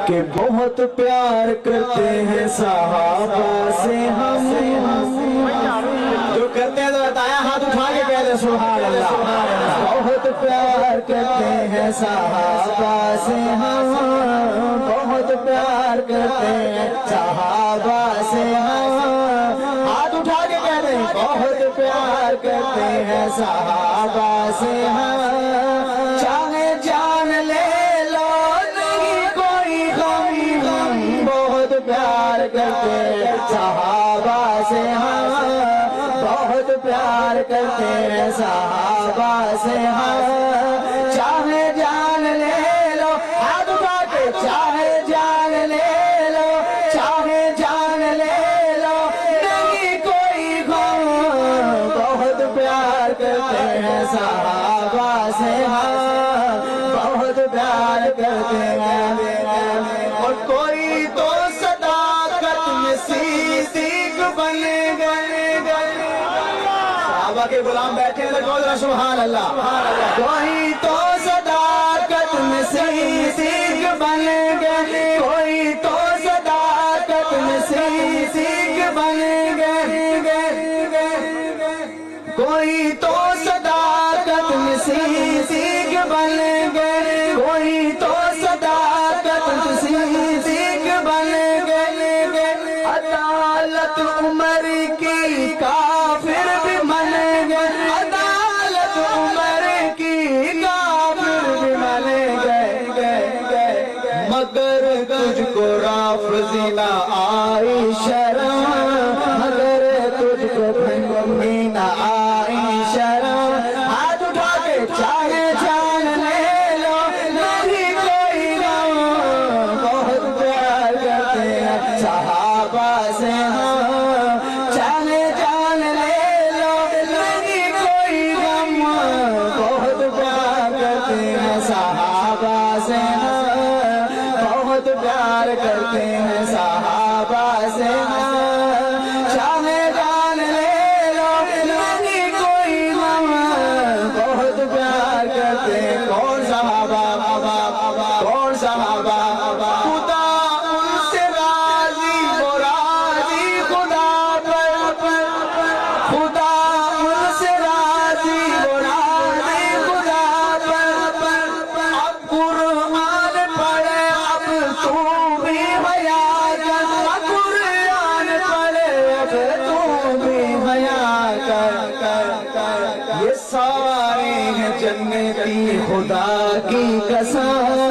کہ بہت پیار کرتے ہیں صحابہ سے ہم جو کرتے ہیں تو بتایا ہاتھ اٹھا کے کہہ دے سبحان اللہ بہت پیار کرتے ہیں صحابہ سے ہم بہت پیار کرتے ہیں صحابہ سے ہم ہاتھ اٹھا کے کہہ دیں بہت پیار کرتے ہیں صحابہ سے ہم چاہے جان لے لو نہیں کوئی غم بہت پیار کرتے ہیں صحابہ سے ہم بہت پیار کرتے ہیں صحابہ سے ہم چاہے جان لے لو ہاتھ اٹھا کے چاہے جان لے لو چاہے جان لے لو نہیں کوئی غم بہت پیار کرتے ہیں صحابہ سے ہم بہت پیار کرتے ہیں اور کوئی تو صداقت میں صدیق بن گئے صحابہ کے غلام بیٹھے ہیں سبحان اللہ کوئی تو صداقت میں صدیق بن گئے کوئی تو صداقت میں صدیق بن گئے کوئی تو صداقت میں صدیق بن گئے کوئی تو صداقت میں صدیق بن گئے عدالت عمر کی کافر بھی من گئے عدالت عمر کی کافر بھی من گئے مگر تجھ کو رافضی نہ آئی شرم مگر تجھ کو بھنگی نہ آئی شرم ہاتھ اٹھا کے چاہے جان لے لو نہیں کوئی غم بہت پیار کرتے ہیں صحابہ سے ہم چاہے جان لے لو نہیں کوئی غم بہت پیار کرتے ہیں صحابہ سے ہم بہت پیار کرتے ہیں صحابہ سے ہم چاہے جان لے لو نہیں کوئی غم بہت پیار کرتے ہیں کون صحابہ کون صحابہ خدا ان سے راضی وہ راضی خدا پر خدا ان سے راضی وہ راضی خدا پر اب قرآن پڑھے اب تو بھی حیا کر قرآن پڑھے اب تو بھی حیا کر یہ سارے ہیں جنتی خدا کی قسم